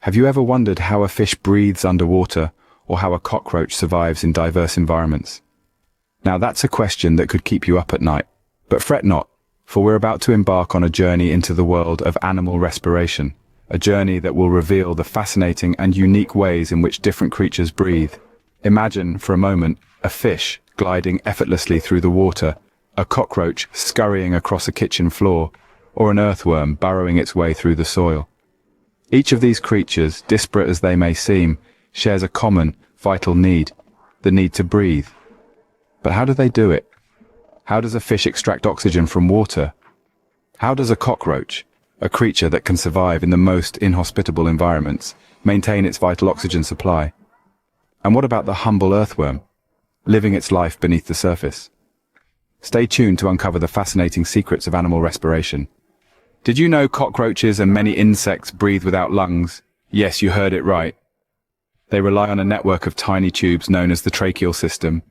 Have you ever wondered how a fish breathes underwater, or how a cockroach survives in diverse environments? Now that's a question that could keep you up at night. But fret not, for we're about to embark on a journey into the world of animal respiration, a journey that will reveal the fascinating and unique ways in which different creatures breathe. Imagine, for a moment, a fish gliding effortlessly through the water, a cockroach scurrying across a kitchen floor, or an earthworm burrowing its way through the soil. Each of these creatures, disparate as they may seem, shares a common, vital need, the need to breathe. But how do they do it? How does a fish extract oxygen from water? How does a cockroach, a creature that can survive in the most inhospitable environments, maintain its vital oxygen supply? And what about the humble earthworm, living its life beneath the surface? Stay tuned to uncover the fascinating secrets of animal respiration. Did you know cockroaches and many insects breathe without lungs? Yes, you heard it right. They rely on a network of tiny tubes known as the tracheal system.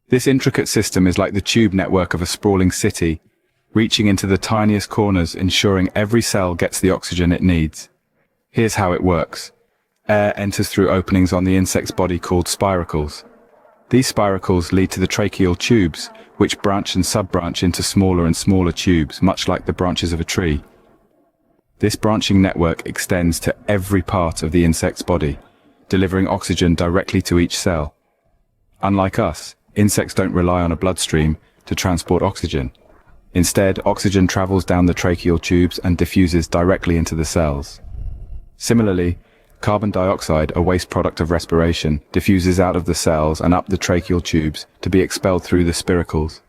This intricate system is like the tube network of a sprawling city, reaching into the tiniest corners, ensuring every cell gets the oxygen it needs. Here's how it works. Air enters through openings on the insect's body called spiracles. These spiracles lead to the tracheal tubes, which branch and sub-branch into smaller and smaller tubes, much like the branches of a tree. This branching network extends to every part of the insect's body, delivering oxygen directly to each cell. Unlike us, insects don't rely on a bloodstream to transport oxygen. Instead, oxygen travels down the tracheal tubes and diffuses directly into the cells. Similarly, carbon dioxide, a waste product of respiration, diffuses out of the cells and up the tracheal tubes to be expelled through the spiracles.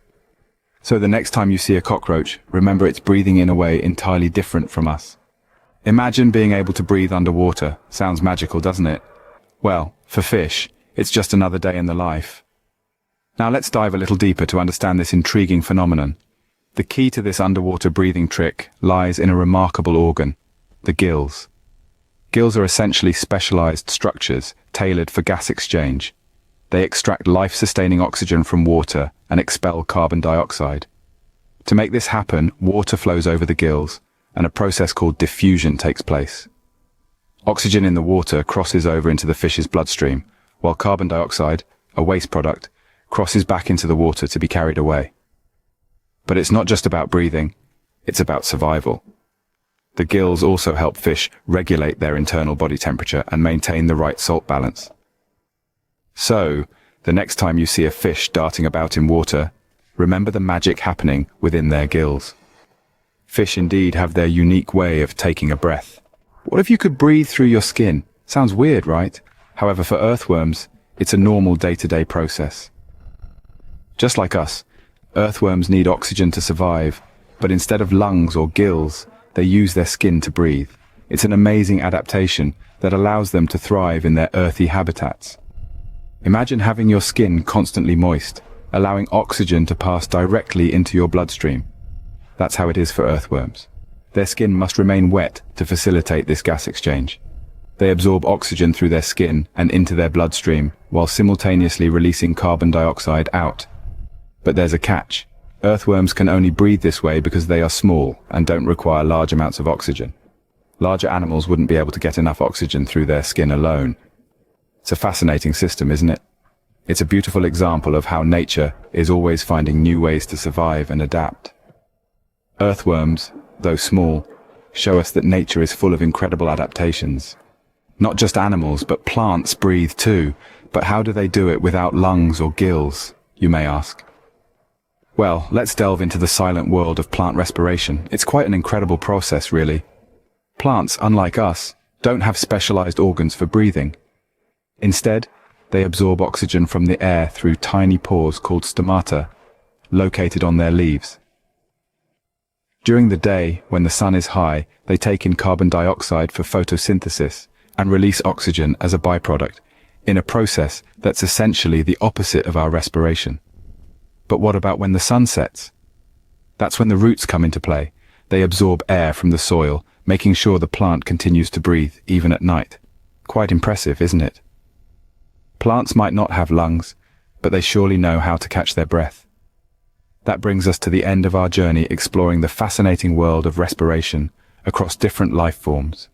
So the next time you see a cockroach, remember it's breathing in a way entirely different from us. Imagine being able to breathe underwater. Sounds magical, doesn't it? Well, for fish, it's just another day in the life. Now let's dive a little deeper to understand this intriguing phenomenon. The key to this underwater breathing trick lies in a remarkable organ, the gills. Gills are essentially specialized structures tailored for gas exchange. They extract life-sustaining oxygen from water and expel carbon dioxide. To make this happen, water flows over the gills, and a process called diffusion takes place. Oxygen in the water crosses over into the fish's bloodstream, while carbon dioxide, a waste product, crosses back into the water to be carried away. But it's not just about breathing, it's about survival. The gills also help fish regulate their internal body temperature and maintain the right salt balance. So, the next time you see a fish darting about in water, remember the magic happening within their gills. Fish indeed have their unique way of taking a breath. What if you could breathe through your skin? Sounds weird, right? However, for earthworms, it's a normal day-to-day process. Just like us, earthworms need oxygen to survive, but instead of lungs or gills, they use their skin to breathe. It's an amazing adaptation that allows them to thrive in their earthy habitats. Imagine having your skin constantly moist, allowing oxygen to pass directly into your bloodstream. That's how it is for earthworms. Their skin must remain wet to facilitate this gas exchange. They absorb oxygen through their skin and into their bloodstream, while simultaneously releasing carbon dioxide out. But there's a catch. Earthworms can only breathe this way because they are small and don't require large amounts of oxygen. Larger animals wouldn't be able to get enough oxygen through their skin alone. It's a fascinating system, isn't it? It's a beautiful example of how nature is always finding new ways to survive and adapt. Earthworms, though small, show us that nature is full of incredible adaptations. Not just animals, but plants breathe too. But how do they do it without lungs or gills, you may ask? Well, let's delve into the silent world of plant respiration. It's quite an incredible process, really. Plants, unlike us, don't have specialized organs for breathing. Instead, they absorb oxygen from the air through tiny pores called stomata, located on their leaves. During the day, when the sun is high, they take in carbon dioxide for photosynthesis and release oxygen as a byproduct, in a process that's essentially the opposite of our respiration. But what about when the sun sets? That's when the roots come into play. They absorb air from the soil, making sure the plant continues to breathe even at night. Quite impressive, isn't it? Plants might not have lungs, but they surely know how to catch their breath. That brings us to the end of our journey exploring the fascinating world of respiration across different life forms.